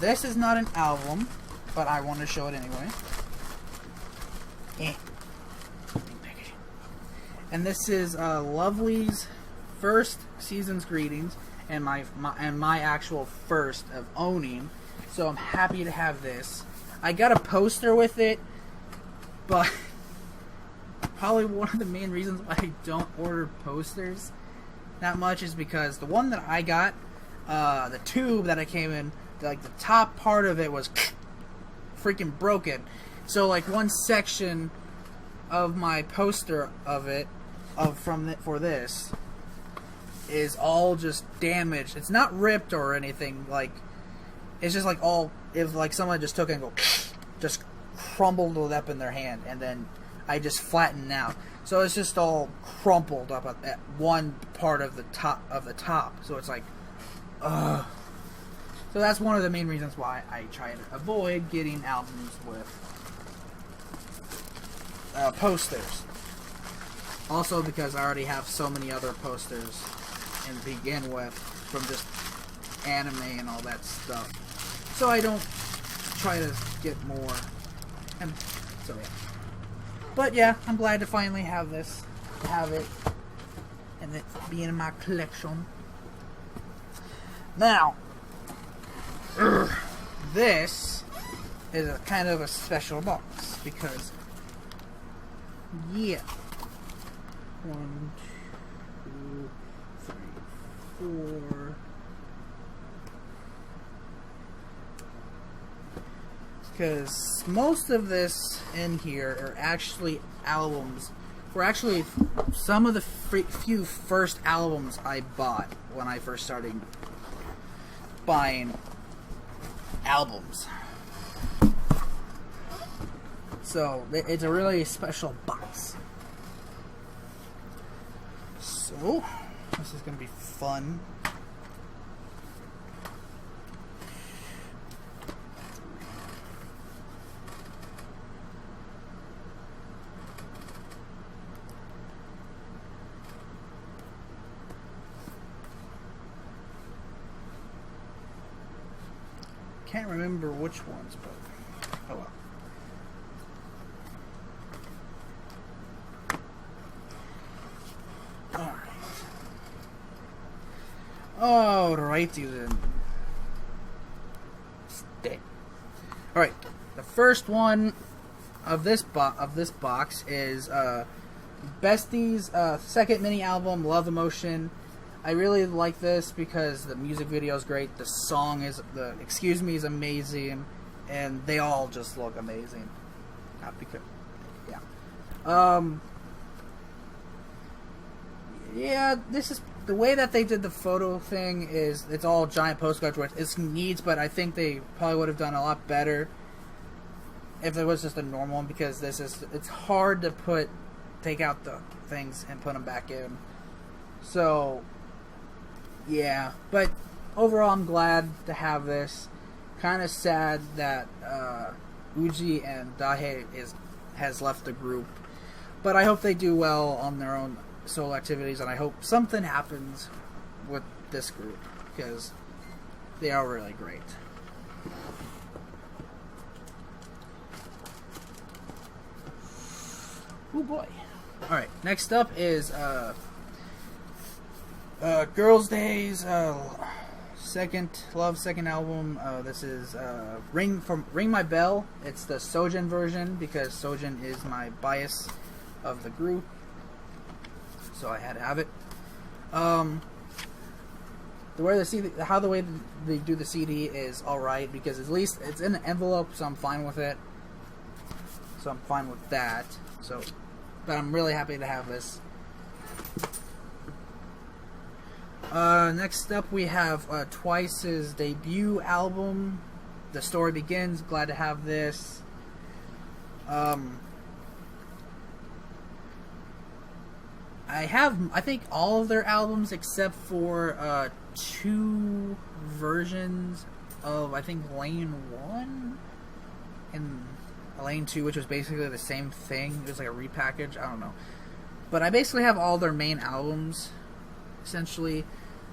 this is not an album, but I want to show it anyway. And this is Lovely's first season's greetings, and my actual first of owning. So I'm happy to have this. I got a poster with it, but probably one of the main reasons why I don't order posters that much is because the one that I got, the tube that I came in, like the top part of it was freaking broken. So like one section of my poster of it, for this, is all just damaged. It's not ripped or anything. Like, it's just like all, if like someone just took it and just crumbled it up in their hand, and then I just flattened out. So it's just all crumpled up at one part of the top. So it's like, ugh. So that's one of the main reasons why I try to avoid getting albums with posters. Also because I already have so many other posters to begin with from just anime and all that stuff. So I don't try to get more. And so yeah. But yeah, I'm glad to finally have this. Have it. And it be in my collection. Now, this is a kind of a special box because, yeah. 1, 2, 3, 4. Because most of this in here are actually albums. Were actually some of the few first albums I bought when I first started buying albums. So it's a really special box. So this is gonna be fun. Can't remember which ones, but oh well. Alrighty then. Stay. Alright, the first one of this box is Bestie's second mini album, Love Emotion. I really like this because the music video is great, the song is, Excuse Me is amazing, and they all just look amazing. Not because, yeah. Yeah, this is, the way that they did the photo thing is, it's all giant postcards, which it's neat, but I think they probably would have done a lot better if it was just a normal one, because this is, it's hard to take out the things and put them back in. So, yeah, but overall I'm glad to have this. Kind of sad that Uji and Dahe has left the group, but I hope they do well on their own solo activities, and I hope something happens with this group because they are really great. Oh boy. Alright, next up is Girls' Day's second album. This is Ring My Bell. It's the Sojin version because Sojin is my bias of the group, so I had to have it. The way they do the CD is alright because at least it's in an envelope, so I'm fine with it. So I'm fine with that. So, but I'm really happy to have this. Next up we have Twice's debut album, The Story Begins. Glad to have this. I think all of their albums except for 2 versions of, I think, Lane 1 and Lane 2, which was basically the same thing. It was like a repackage. I don't know. But I basically have all their main albums, essentially.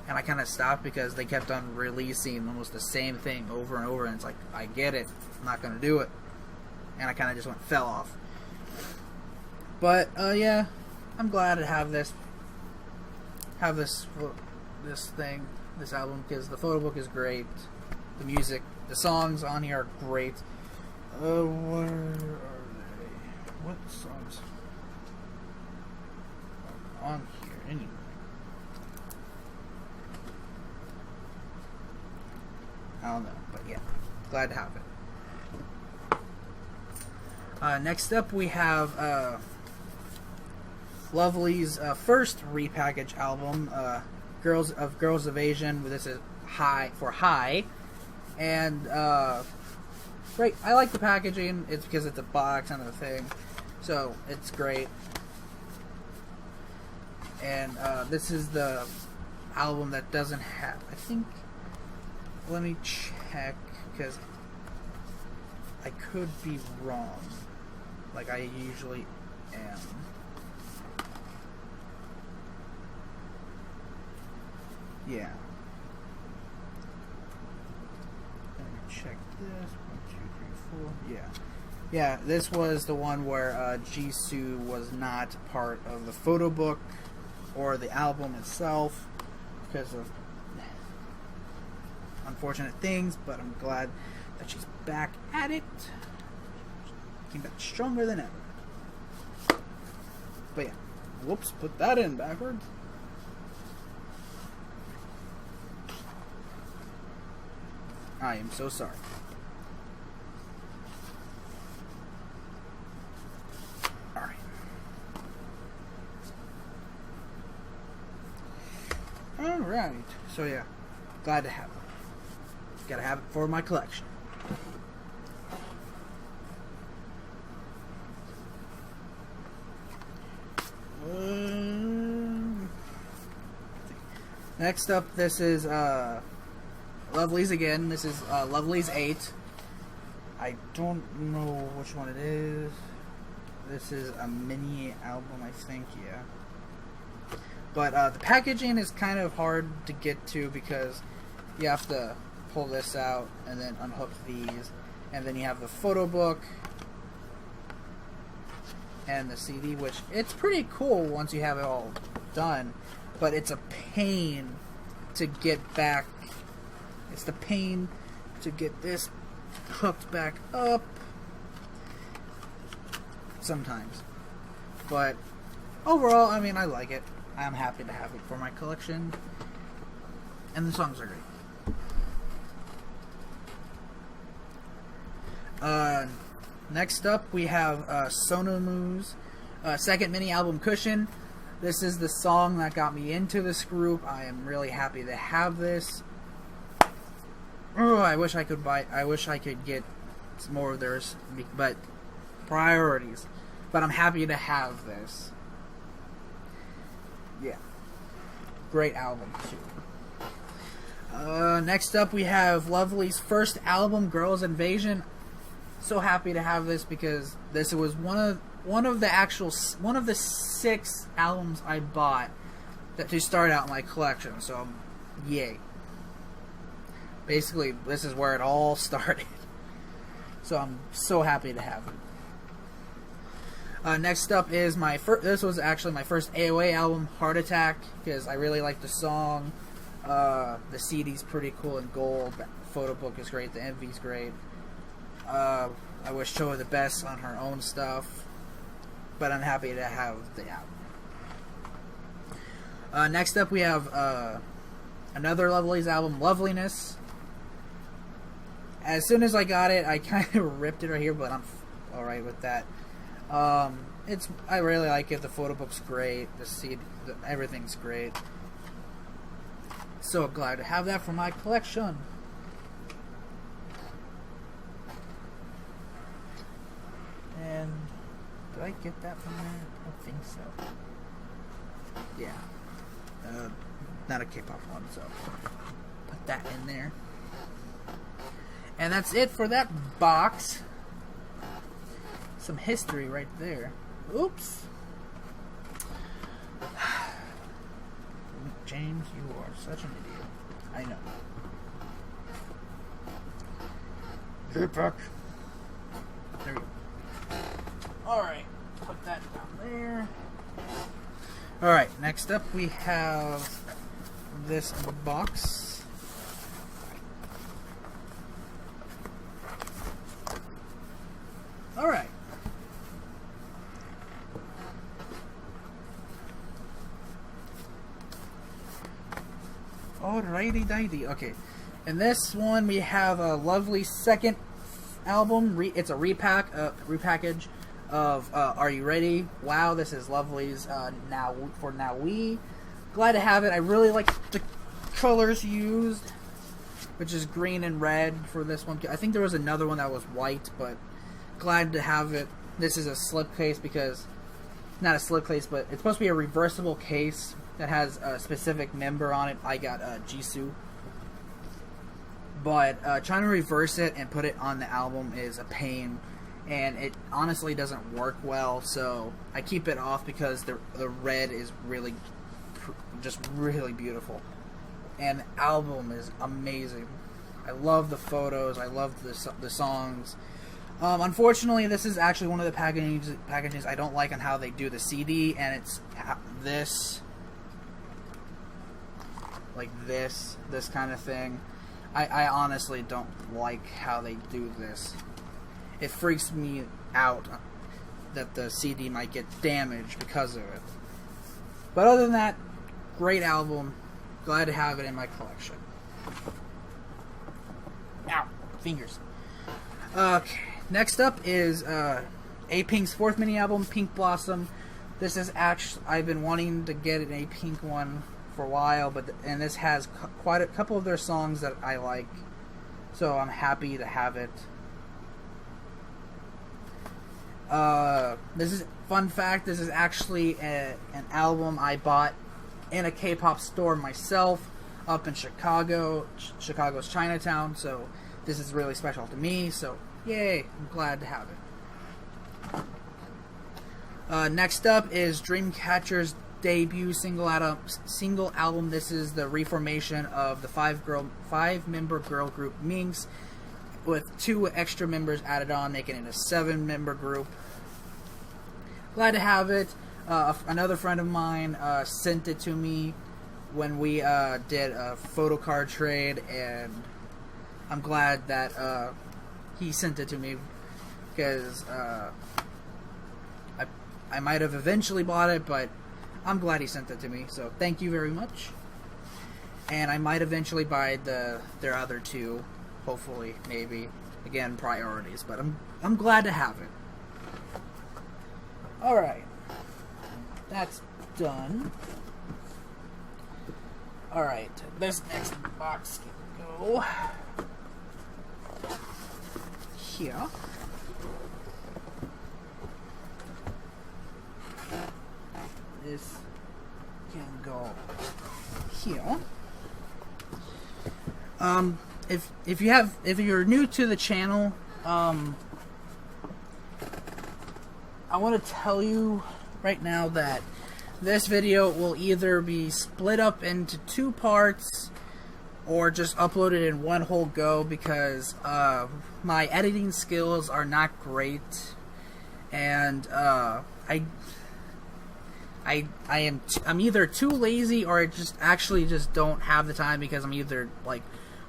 and I kind of stopped because they kept on releasing almost the same thing over and over, and it's like, I get it, I'm not gonna do it, and I kind of just fell off. But yeah, I'm glad to have this album, because the photo book is great, the music, the songs on here are great. Where are they? What songs are on here anyway? I don't know, but yeah, glad to have it. Next up, we have Lovely's first repackaged album, Girls of Asian. This is High, and great. I like the packaging. It's because it's a box and a thing, so it's great. And this is the album that doesn't have, I think, let me check, because I could be wrong, like I usually am. Yeah. Let me check this. 1, 2, 3, 4. Yeah. Yeah, this was the one where Jisoo was not part of the photo book or the album itself because of unfortunate things, but I'm glad that she's back at it. Came back stronger than ever. But yeah. Whoops, put that in backwards. I am so sorry. Alright. Alright. So yeah. Glad to have it. Gotta have it for my collection. Next up, this is Lovely's again. This is Lovely's 8. I don't know which one it is. This is a mini album, I think, yeah. But the packaging is kind of hard to get to because you have to pull this out and then unhook these. And then you have the photo book and the CD, which it's pretty cool once you have it all done. But it's a pain to get back. It's the pain to get this hooked back up sometimes. But overall, I mean, I like it. I'm happy to have it for my collection. And the songs are great. Next up, we have Sonomu's second mini album, Cushion. This is the song that got me into this group. I am really happy to have this. Oh, I wish I could get some more of theirs, but priorities. But I'm happy to have this. Yeah. Great album, too. Next up, we have Lovely's first album, Girls Invasion. So happy to have this because this was one of the 6 albums I bought to start out my collection. So, yay. Basically, this is where it all started. So I'm so happy to have it. Next up is this was actually my first AOA album, Heart Attack, because I really like the song. The CD's pretty cool in gold. The photo book is great. The MV's great. I wish Cho the best on her own stuff, but I'm happy to have the album. Next up, we have another Lovely's album, Loveliness. As soon as I got it, I kind of ripped it right here, but I'm alright with that. I really like it. The photo book's great. The CD, everything's great. So glad to have that for my collection. And did I get that from there? I don't think so. Yeah. Not a K-pop one, so put that in there. And that's it for that box. Some history right there. Oops. James, you are such an idiot. I know. J-Pack. There we go. Alright, put that down there. Alright, next up we have this box. Alright. Alrighty dighty. Okay. In this one we have a lovely second album. It's a repackage of Are You Ready? Wow, this is Lovely's Now We. Glad to have it. I really like the colors used, which is green and red for this one. I think there was another one that was white, but glad to have it. This is a slipcase because, not a slipcase, but it's supposed to be a reversible case that has a specific member on it. I got Jisoo. But trying to reverse it and put it on the album is a pain, and it honestly doesn't work well, so I keep it off because the red is really, just really beautiful. And the album is amazing. I love the photos, I love the songs. Unfortunately, this is actually one of the packages I don't like on how they do the CD, and it's this, like this kind of thing. I honestly don't like how they do this. It freaks me out that the CD might get damaged because of it. But other than that, great album. Glad to have it in my collection. Ow, fingers. Okay, next up is A-Pink's fourth mini album, Pink Blossom. This is actually, I've been wanting to get an A-Pink one for a while, and this has quite a couple of their songs that I like, so I'm happy to have it. This is fun fact. This is actually an album I bought in a K-pop store myself up in Chicago's Chinatown. So this is really special to me. So yay! I'm glad to have it. Next up is Dreamcatcher's debut single album. This is the reformation of the five-member girl group Minx, with 2 extra members added on, making it a 7-member group. Glad to have it. Another friend of mine sent it to me when we did a photo card trade, and I'm glad that he sent it to me because I might have eventually bought it, but I'm glad he sent it to me, so thank you very much. And I might eventually buy their other 2, hopefully, maybe. Again, priorities, but I'm glad to have it. Alright. That's done. Alright, this next box can go here. This can go here. If you're new to the channel, I want to tell you right now that this video will either be split up into 2 parts or just uploaded in one whole go, because my editing skills are not great, and I'm either too lazy or I just don't have the time, because I'm either like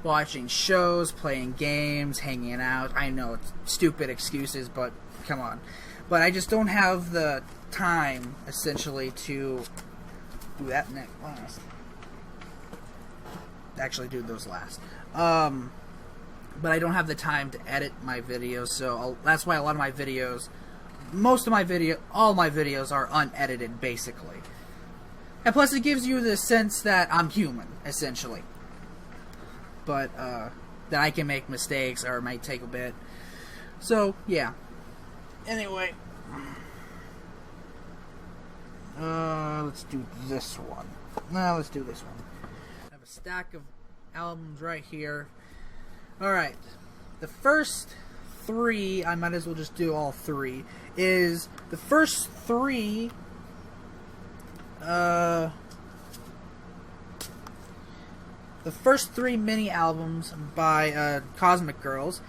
watching shows, playing games, hanging out. I know it's stupid excuses, but come on. But I just don't have the time, essentially, to do that last. Actually, do those last. But I don't have the time to edit my videos, so that's why a lot of my videos, all my videos are unedited, basically. And plus, it gives you the sense that I'm human, essentially. But, that I can make mistakes, or it might take a bit. So, yeah. Anyway. Let's do this one. No, let's do this one. I have a stack of albums right here. Alright. The first 3, I might as well just do all 3, is the first 3, the first 3 mini albums by Cosmic Girls.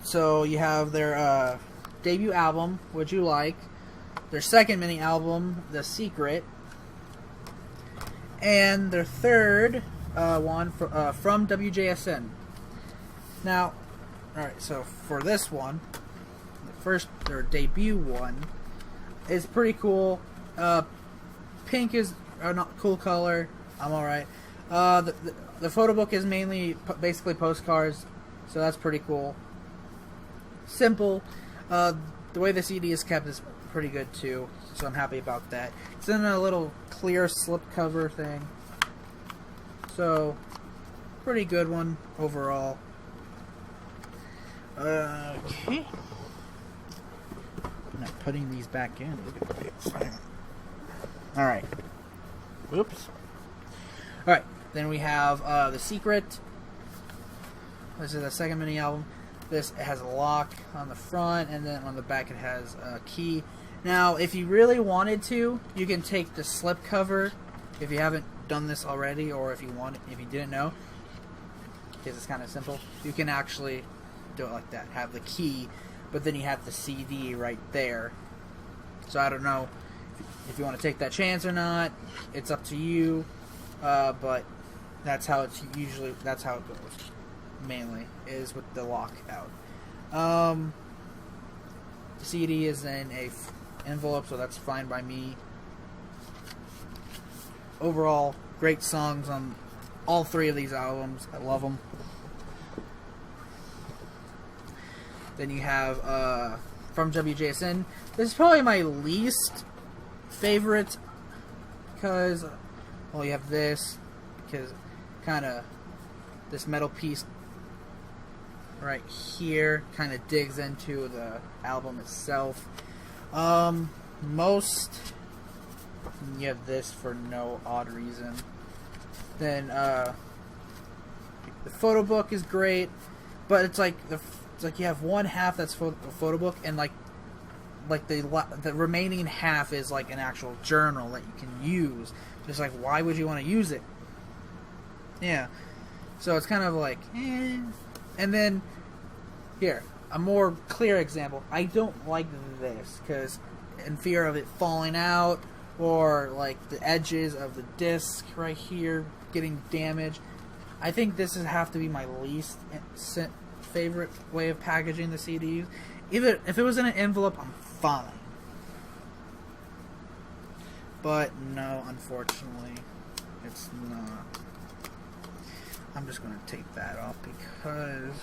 So you have their debut album, Would You Like, their second mini album, The Secret, and their third one from WJSN. Now, alright, so for this one, their debut one, is pretty cool. Pink is a cool color. I'm alright. The photo book is mainly basically postcards, so that's pretty cool. Simple. The way the CD is kept is pretty good too, so I'm happy about that. It's in a little clear slipcover thing, so pretty good one overall. Okay. I'm not putting these back in. Alright. Whoops. Alright, then we have The Secret. This is the second mini album. This has a lock on the front, and then on the back it has a key. Now, if you really wanted to, you can take the slipcover, if you haven't done this already, or if you didn't know, because it's kind of simple, you can actually do it like that. Have the key, but then you have the CD right there. So I don't know if you want to take that chance or not. It's up to you, but that's how it goes. Mainly is with the lockout. The CD is in a envelope, so that's fine by me. Overall, great songs on all 3 of these albums. I love them. Then you have from WJSN. This is probably my least favorite because, well, you have this because kind of this metal piece right here kind of digs into the album itself. Most you have this for no odd reason. Then the photo book is great, but it's like you have one half that's photo book, and like the remaining half is like an actual journal that you can use. Just like, why would you want to use it? Yeah. So it's kind of like, eh. And then, here, a more clear example. I don't like this, because in fear of it falling out, or like the edges of the disc right here getting damaged. I think this would have to be my least favorite way of packaging the CDs. Even if it was in an envelope, I'm fine. But no, unfortunately, it's not. I'm just going to take that off because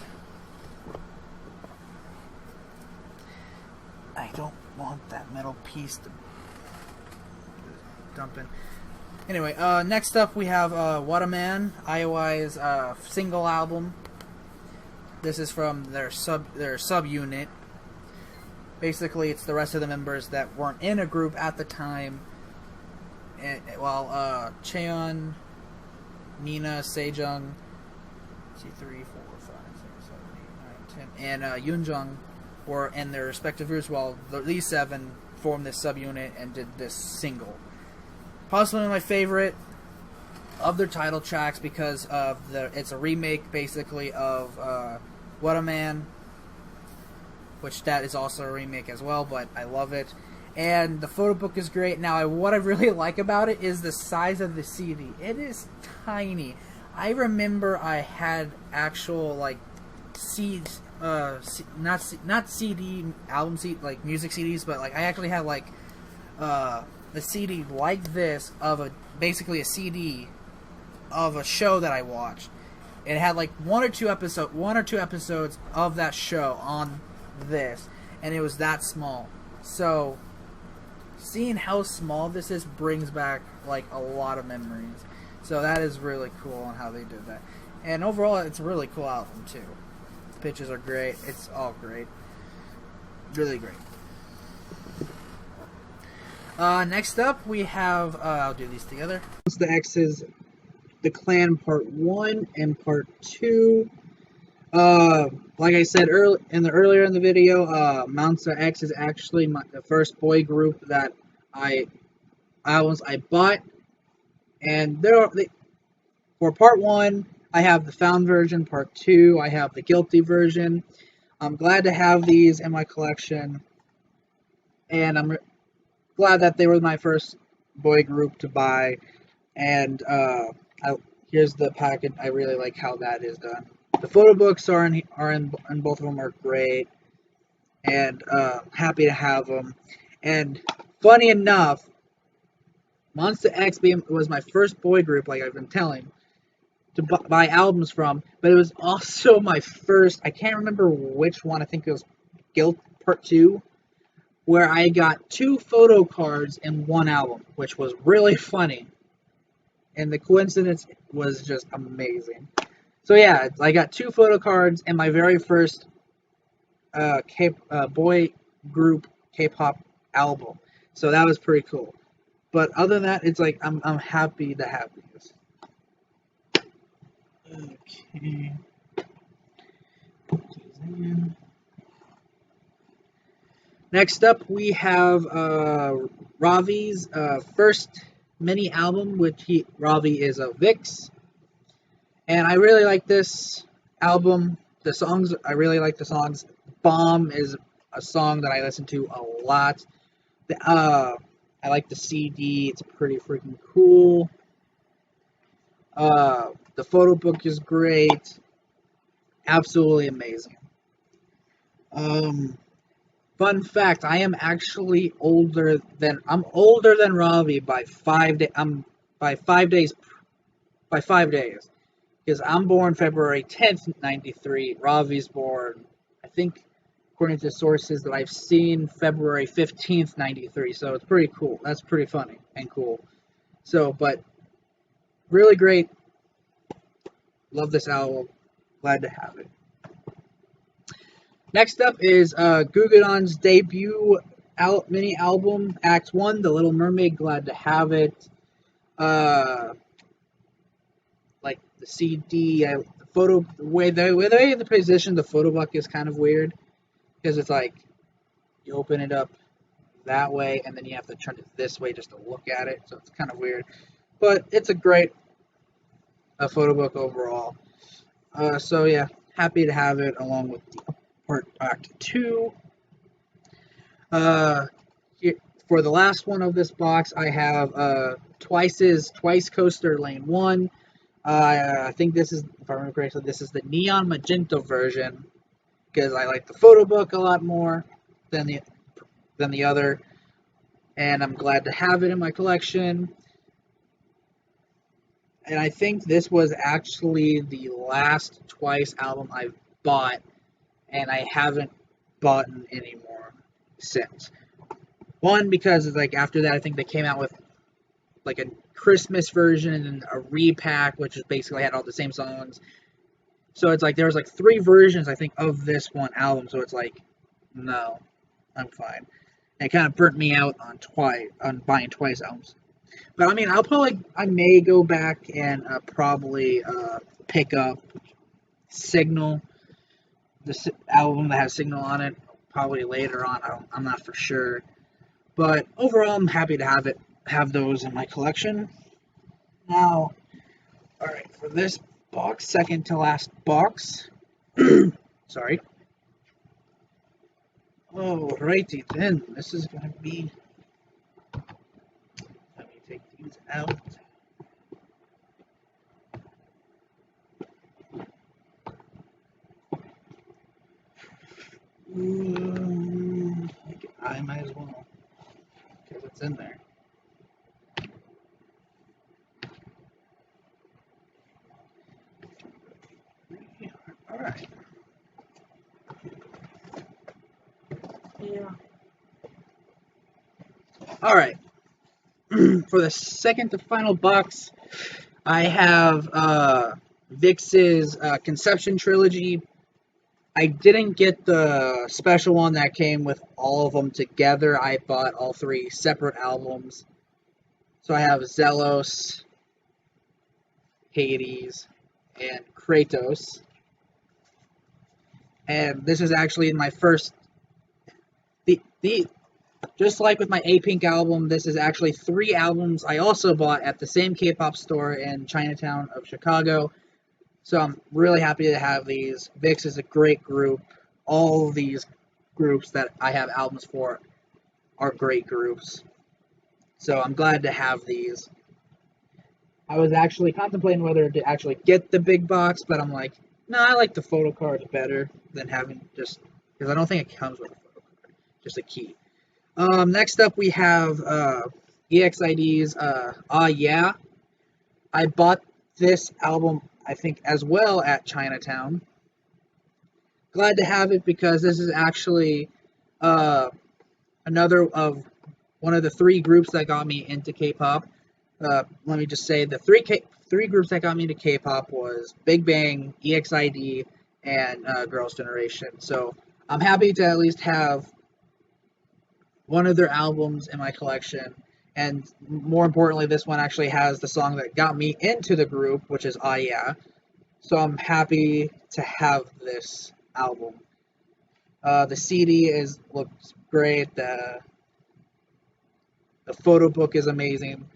I don't want that metal piece to dump in. Anyway, next up we have What a Man, IOI's single album. This is from their subunit. Basically, it's the rest of the members that weren't in a group at the time. While Cheon, Nina, Sejong, 3, 4, 5, 6, 7, 8, 9, 10, and Yoonjung were in their respective groups, while these 7 formed this subunit and did this single. Possibly my favorite of their title tracks because of it's a remake basically of What a Man, which that is also a remake as well, but I love it. And the photo book is great. Now, what I really like about it is the size of the CD. It is tiny. I remember I had actual like CDs, not CD album CD, like music CDs, but like I actually had like the CD like this of basically a CD of a show that I watched. It had like one or two episodes of that show on this, and it was that small. So seeing how small this is brings back like a lot of memories. So that is really cool on how they did that. And overall, it's a really cool album too. The pictures are great. It's all great. Really great. Next up, we have, I'll do these together. The X's, The Clan Part 1 and Part 2. Like I said earlier in the video, Monsta X is actually the first boy group that I bought, and For part one, I have the found version. Part two, I have the guilty version. I'm glad to have these in my collection, and I'm glad that they were my first boy group to buy. And here's the package. I really like how that is done. The photo books and both of them are great, and happy to have them. And funny enough, Monster X was my first boy group, like I've been telling, to buy albums from, but it was also my first. I can't remember which one. I think it was Guilt Part 2, where I got 2 photo cards in one album, which was really funny. And the coincidence was just amazing. So yeah, I got 2 photo cards in my very first boy group K-pop album. So that was pretty cool. But other than that, it's like I'm happy to have these. Okay. Put these in. Next up, we have Ravi's first mini album, which Ravi is a Vix, and I really like this album. The songs, I really like the songs. Bomb is a song that I listen to a lot. I like the CD. It's pretty freaking cool. The photo book is great. Absolutely amazing. Fun fact: I am actually I'm older than Ravi by 5 days. By 5 days. By 5 days, because I'm born February 10th, 93. Ravi's born, I think, according to sources that I've seen, February 15th, 93. So it's pretty cool. That's pretty funny and cool. So, but really great. Love this album. Glad to have it. Next up is Guggenheim's debut mini album, Act 1, The Little Mermaid. Glad to have it. Like the CD, the way they position the photo book is kind of weird, because it's like you open it up that way and then you have to turn it this way just to look at it, so it's kind of weird. But it's a great photo book overall. So yeah, happy to have it along with the Act 2. Here, for the last one of this box, I have Twice Coaster Lane 1. I think this is, if I remember correctly, this is the neon magenta version, because I like the photo book a lot more than the other, and I'm glad to have it in my collection. And I think this was actually the last Twice album I've bought, and I haven't bought any more since. One, because it's like after that, I think they came out with like a Christmas version and a repack, which is basically had all the same songs. So it's like there was like 3 versions, I think, of this one album. So it's like, no, I'm fine. And it kind of burnt me out on buying Twice albums. But I mean, I may go back and probably pick up Signal, the album that has Signal on it, probably later on. I'm not for sure. But overall, I'm happy to have those in my collection. Now, alright, for this box, second to last box. Sorry. Alrighty then, this is going to be... Let me take these out. I might as well, because it's in there. Alright. Yeah. Alright. For the second to final box, I have Vix's Conception Trilogy. I didn't get the special one that came with all of them together. I bought all 3 separate albums. So I have Zelos, Hades, and Kratos. And this is actually my first... Just like with my A-Pink album, this is actually 3 albums I also bought at the same K-pop store in Chinatown of Chicago. So I'm really happy to have these. VIX is a great group. All of these groups that I have albums for are great groups. So I'm glad to have these. I was actually contemplating whether to actually get the big box, but I'm like, no, I like the photo cards better than having just, because I don't think it comes with a photo card, just a key. Next up we have EXID's Ah Yeah. I bought this album, I think, as well at Chinatown. Glad to have it because this is actually uh, another of one of the 3 groups that got me into K-pop. Let me just say the three groups that got me into K-pop was Big Bang, EXID, and Girls' Generation. So I'm happy to at least have one of their albums in my collection. And more importantly, this one actually has the song that got me into the group, which is Ah Yeah. So I'm happy to have this album. The CD looks great. The photo book is amazing.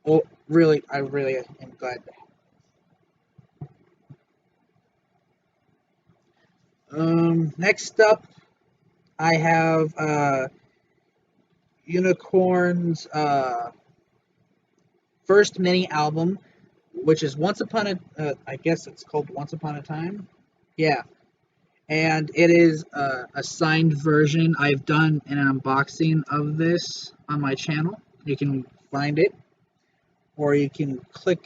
Well, really, I really am glad. Next up, I have Unicorn's first mini album, which is Once Upon a, I guess it's called Once Upon a Time. Yeah, and it is a signed version. I've done an unboxing of this on my channel. You can find it, or you can click.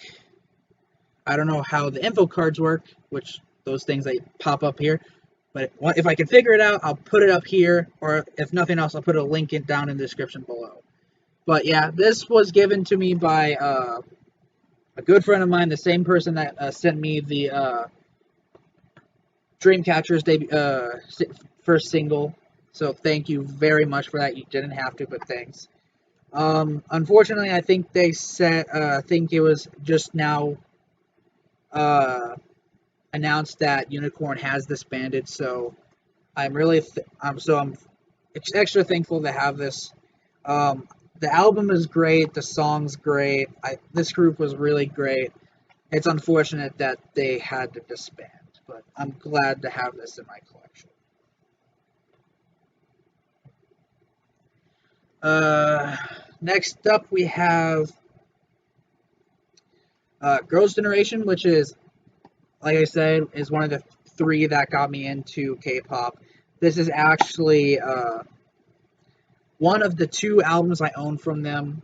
I don't know how the info cards work, which those things that pop up here. But if I can figure it out, I'll put it up here, or if nothing else, I'll put a link down in the description below. But yeah, this was given to me by a good friend of mine, the same person that sent me the Dreamcatcher's first single. So thank you very much for that. You didn't have to, but thanks. Unfortunately, I think they said, I think it was just now announced that Unicorn has disbanded. So I'm really, I'm extra thankful to have this. The album is great. The song's great. This group was really great. It's unfortunate that they had to disband, but I'm glad to have this in my collection. Next up, we have Girls' Generation, which is, like I said, is one of the 3 that got me into K-pop. This is actually one of the 2 albums I own from them.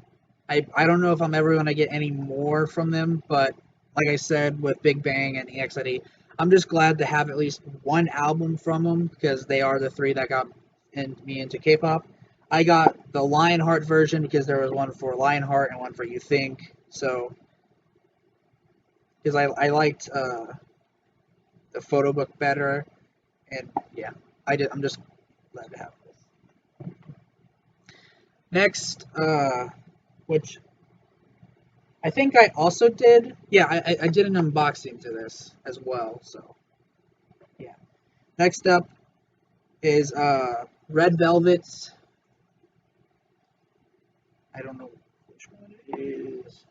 I don't know if I'm ever going to get any more from them, but like I said, with Big Bang and EXID, I'm just glad to have at least one album from them because they are the 3 that got me into K-pop. I got the Lionheart version because there was one for Lionheart and one for You Think. So, because I liked the photo book better, and yeah, I'm just glad to have this. Next, which I think I also did. Yeah, I did an unboxing to this as well. So, yeah. Next up is Red Velvet's. I don't know which one it is.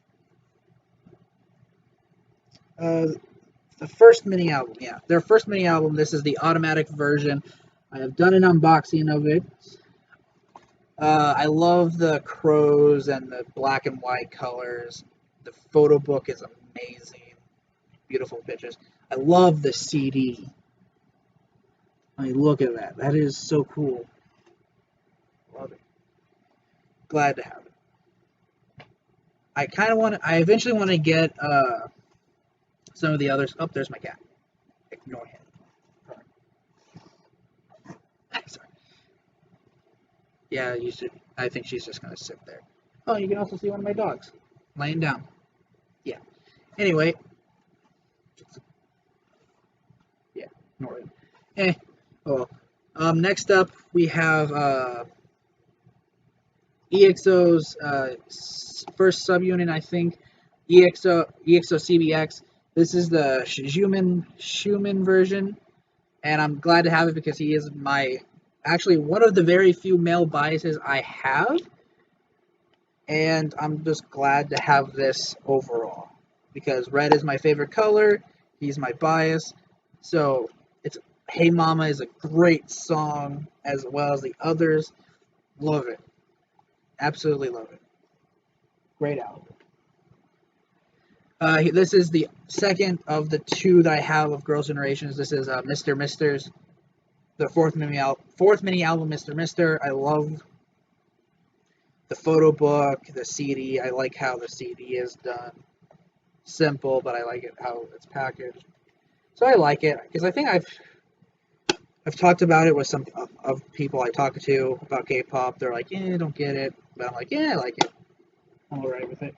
The first mini album, yeah, their first mini album. This is the automatic version. I have done an unboxing of it. I love the crows and the black and white colors. The photo book is amazing. Beautiful pictures. I love the CD. I mean, look at that. That is so cool. Love it. Glad to have it. I eventually want to get some of the others. Oh, there's my cat. Ignore him. Sorry. Yeah, you should. I think she's just gonna sit there. Oh, you can also see one of my dogs laying down. Yeah. Anyway. Yeah. Ignore him. Oh. Next up we have EXO's first subunit, I think. EXO CBX. This is the Schumann version, and I'm glad to have it because he is my actually one of the very few male biases I have, and I'm just glad to have this overall because red is my favorite color. He's my bias, so it's Hey Mama is a great song as well as the others. Love it, absolutely love it. Great album. This is the second of the two that I have of Girls' Generations. This is Mr. Mister's, the fourth mini album, Mr. Mister. I love the photo book, the CD. I like how the CD is done. Simple, but I like it how it's packaged. So I like it because I think I've talked about it with some of people I talk to about K-pop. They're like, I don't get it, but I'm like, yeah, I like it. I'm alright with it.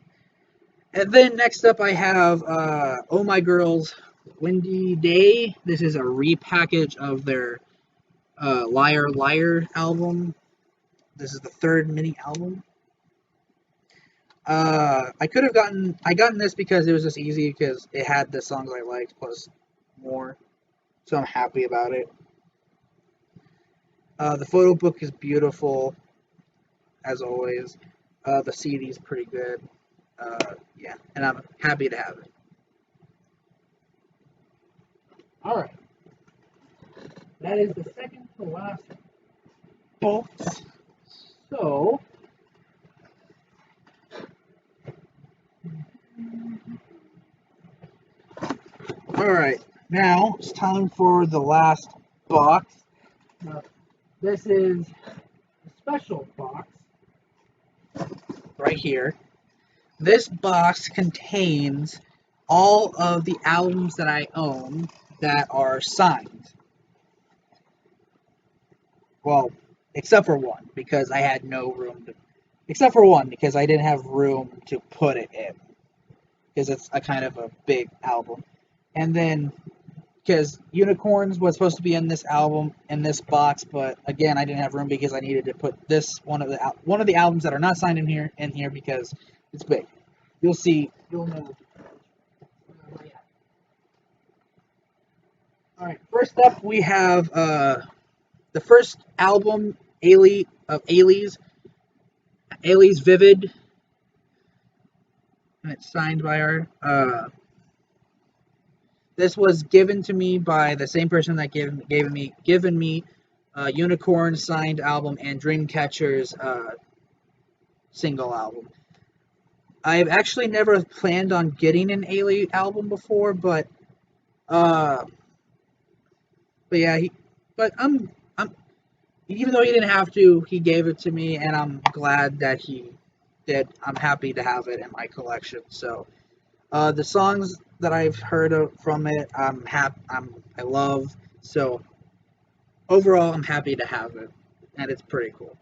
And then next up I have Oh My Girls, Windy Day. This is a repackage of their Liar Liar album. This is the third mini album. I could have gotten this because it was just easy because it had the songs I liked plus more. So I'm happy about it. The photo book is beautiful, as always. The CD is pretty good. Yeah, and I'm happy to have it. All right, that is the second to last box. So, all right, now it's time for the last box. This is a special box right here. This box contains all of the albums that I own that are signed. Well, except for one, because I had no room to. Except for one, because I didn't have room to put it in. Because it's a kind of a big album. And then, because Unicorns was supposed to be in this album, in this box, but again, I didn't have room because I needed to put this one of the albums that are not signed in here because it's big. You'll see. You'll know. All right. First up, we have the first album, Ailey's Vivid, and it's signed by her. This was given to me by the same person that given me Unicorn signed album and Dreamcatcher's single album. I've actually never planned on getting an Ailey album before, but yeah, I'm even though he didn't have to, he gave it to me, and I'm glad that he did. I'm happy to have it in my collection. So, the songs that I've heard from it, I love. So, overall, I'm happy to have it, and it's pretty cool.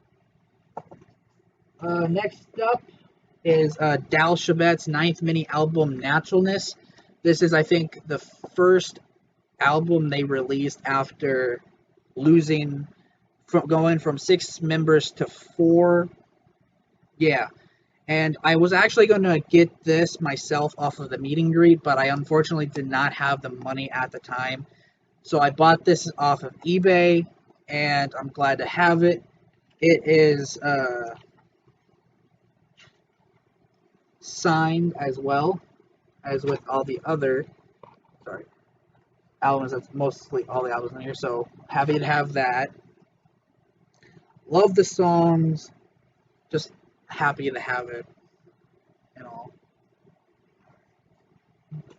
Next up is Dal Shabet's ninth mini album, Naturalness. This is, I think, the first album they released after losing, going from 6 members to 4. Yeah, and I was actually going to get this myself off of the meet and greet, but I unfortunately did not have the money at the time. So I bought this off of eBay, and I'm glad to have it. It is signed as well as with all the other albums. That's mostly all the albums in here, so happy to have that. Love the songs, just happy to have it and all.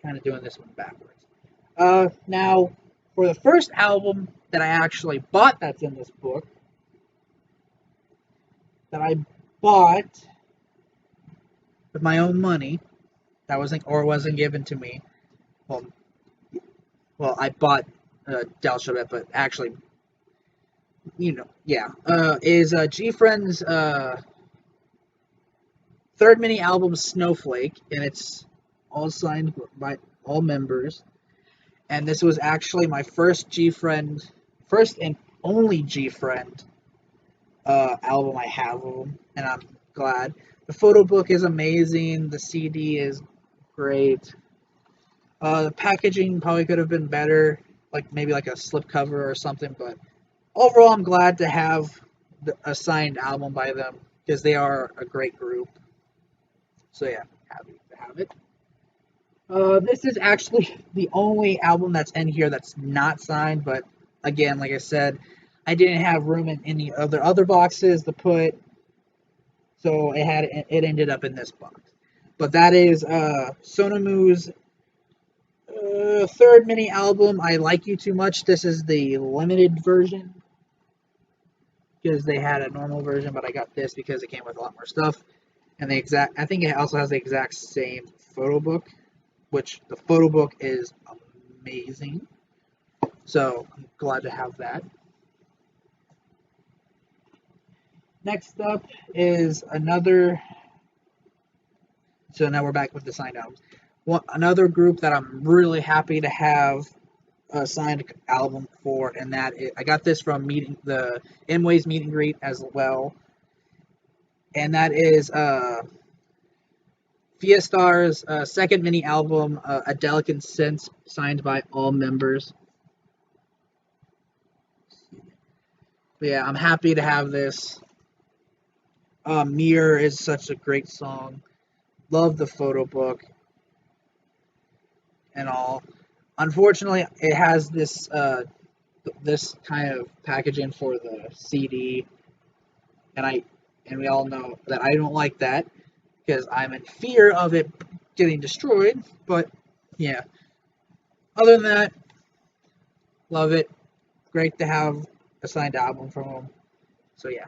Kind of doing this one backwards. Now, for the first album that I actually bought that's in this book, that I bought with my own money, that wasn't given to me. Well, I bought Del Shabet, but actually, is G Friend's third mini album, Snowflake, and it's all signed by all members. And this was actually my first and only G Friend album I have of them, and I'm glad. The photo book is amazing. The CD is great. The packaging probably could have been better, like maybe like a slipcover or something, but overall, I'm glad to have a signed album by them because they are a great group. So yeah, happy to have it. This is actually the only album that's in here that's not signed, but again, like I said, I didn't have room in any other boxes to put, so it ended up in this box. But that is Sonamu's third mini album. I Like You Too Much. This is the limited version because they had a normal version, but I got this because it came with a lot more stuff. And I think it also has the exact same photo book, which the photo book is amazing. So I'm glad to have that. Next up is another. So now we're back with the signed albums. Another group that I'm really happy to have a signed album for, and I got this from the Mway's meet and greet as well, and that is Fiestar's second mini album, A Delicate Sense, signed by all members. But yeah, I'm happy to have this. Mirror is such a great song. Love the photo book and all. Unfortunately, it has this kind of packaging for the CD, and we all know that I don't like that because I'm in fear of it getting destroyed. But yeah, other than that, love it. Great to have a signed album from them. So yeah.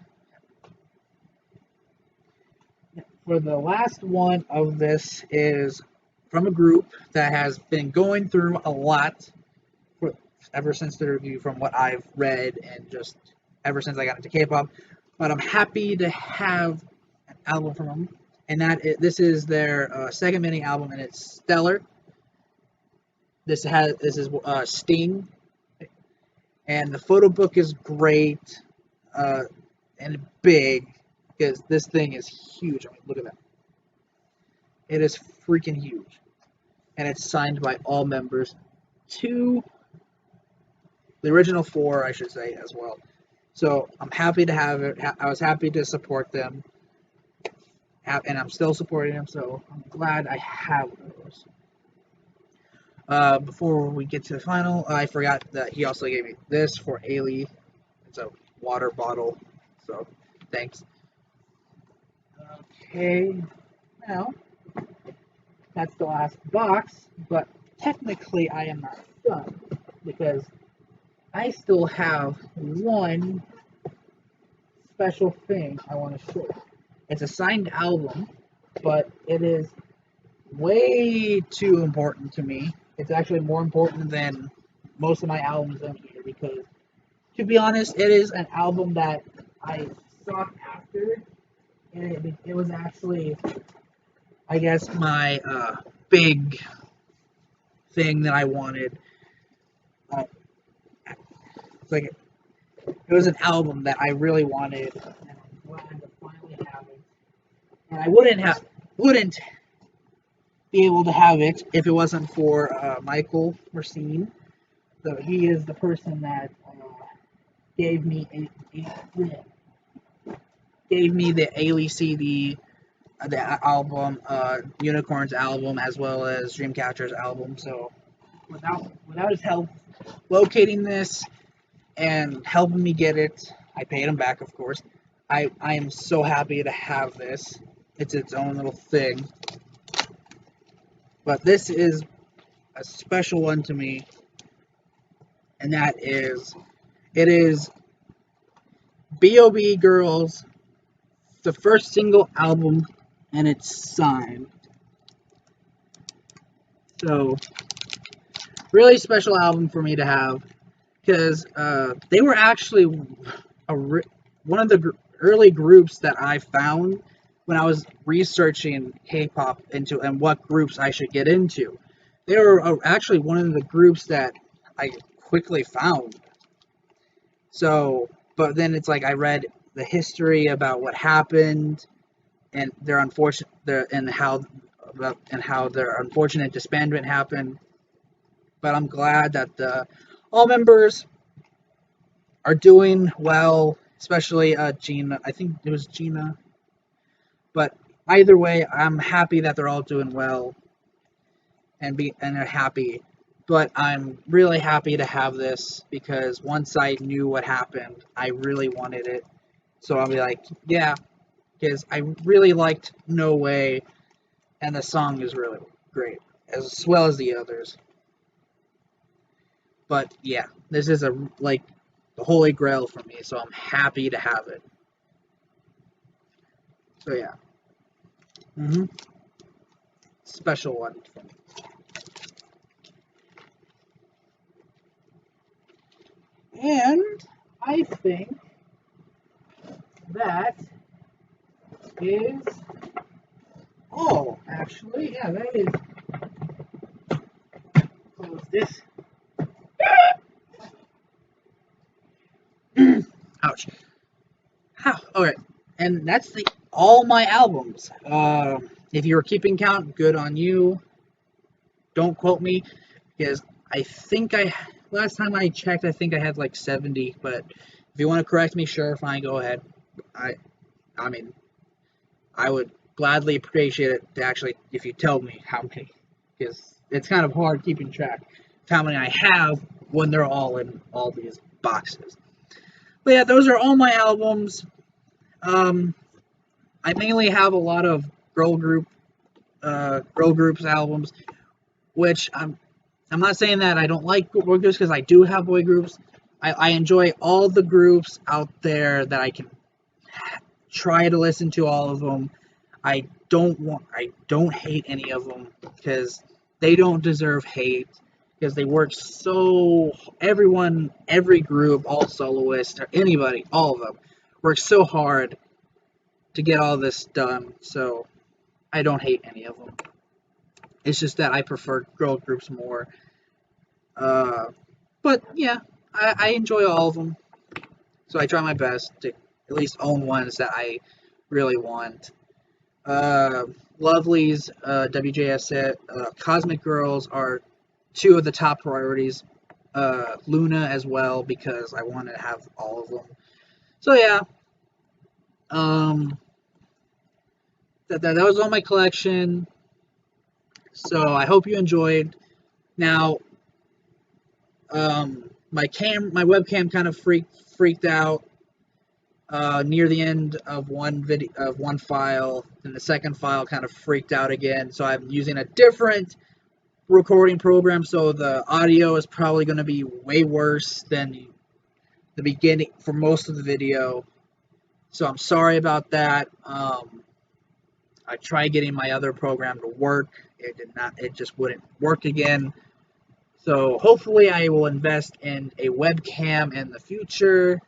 For the last one of this is from a group that has been going through a lot ever since the review, from what I've read and just ever since I got into K-pop. But I'm happy to have an album from them, and this is their second mini album, and it's stellar. This is Sting, and the photo book is great and big because this thing is huge. I mean, look at that. It is freaking huge, and it's signed by all members. The original four, I should say, as well. So I'm happy to have it. I was happy to support them, and I'm still supporting them. So I'm glad I have those. Before we get to the final, I forgot that he also gave me this for Ailey. It's a water bottle. So thanks. Okay, now that's the last box, but technically I am not done because I still have one special thing I want to show. It's a signed album, but it is way too important to me. It's actually more important than most of my albums in here because, to be honest, it is an album that I sought after, and it was actually, I guess, my big thing that I wanted. It's like it was an album that I really wanted, and I'm glad to finally have it. And I wouldn't be able to have it if it wasn't for Michael Racine. So he is the person that gave me the Ailey CD, the album, Unicorns album, as well as Dreamcatcher's album. So without his help locating this and helping me get it, I paid him back, of course. I am so happy to have this. It's its own little thing. But this is a special one to me, and it is B.O.B. Girls, the first single album, and it's signed. So, really special album for me to have, because they were actually one of the early groups that I found when I was researching K-pop and what groups I should get into. They were actually one of the groups that I quickly found. So, but then it's like I read the history about what happened and how their unfortunate disbandment happened. But I'm glad that all members are doing well, especially Gina. I think it was Gina. But either way, I'm happy that they're all doing well and are happy. But I'm really happy to have this because once I knew what happened, I really wanted it. So I'll be like, yeah, because I really liked No Way, and the song is really great, as well as the others. But yeah, this is the holy grail for me, so I'm happy to have it. So yeah, special one for me. And I think that is all. Actually, yeah, that is. Close this. Ouch. How? Alright. And that's all my albums. If you were keeping count, good on you. Don't quote me, because I think last time I checked, I think I had like 70. But if you want to correct me, sure, fine, go ahead. I mean, I would gladly appreciate it to actually if you tell me how many, because it's kind of hard keeping track of how many I have when they're all in all these boxes. But yeah, those are all my albums. I mainly have a lot of girl groups albums, which I'm not saying that I don't like boy groups because I do have boy groups. I enjoy all the groups out there that I can try to listen to all of them. I don't hate any of them because they don't deserve hate because they work so every group, all soloists or anybody, all of them work so hard to get all this done. So I don't hate any of them. It's just that I prefer girl groups more. But yeah, I enjoy all of them. So I try my best to at least own ones that I really want. Lovely's, WJS, Cosmic Girls are two of the top priorities. Luna as well because I want to have all of them. So yeah, that was all my collection. So I hope you enjoyed. Now, my webcam kind of freaked out near the end of one file, and the second file kind of freaked out again. So I'm using a different recording program, so the audio is probably going to be way worse than the beginning for most of the video. So I'm sorry about that. I tried getting my other program to work. It did not. It just wouldn't work again. So hopefully I will invest in a webcam in the future.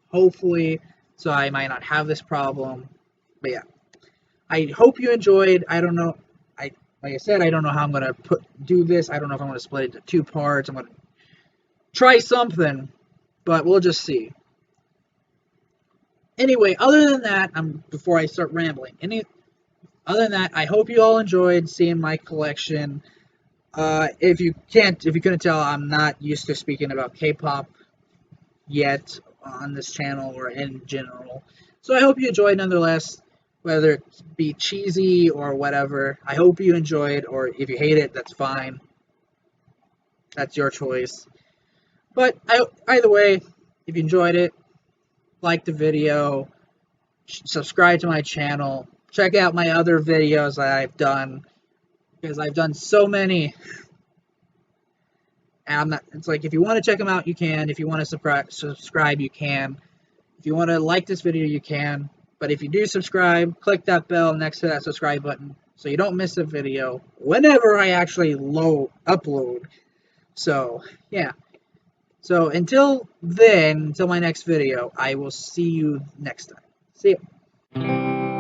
Hopefully, so I might not have this problem. But yeah, I hope you enjoyed. I don't know. Like I said, I don't know how I'm gonna do this. I don't know if I'm gonna split it into two parts. I'm gonna try something, but we'll just see. Anyway, other than that, before I start rambling. Other than that, I hope you all enjoyed seeing my collection. If you couldn't tell, I'm not used to speaking about K-pop yet on this channel or in general. So I hope you enjoyed nonetheless, whether it be cheesy or whatever. I hope you enjoyed, or if you hate it, that's fine. That's your choice. But either way, if you enjoyed it, like the video, subscribe to my channel, check out my other videos that I've done, because I've done so many. And it's like, if you want to check them out, you can. If you want to subscribe, you can. If you want to like this video, you can. But if you do subscribe, click that bell next to that subscribe button so you don't miss a video whenever I actually upload. So, yeah. So, until then, until my next video, I will see you next time. See ya.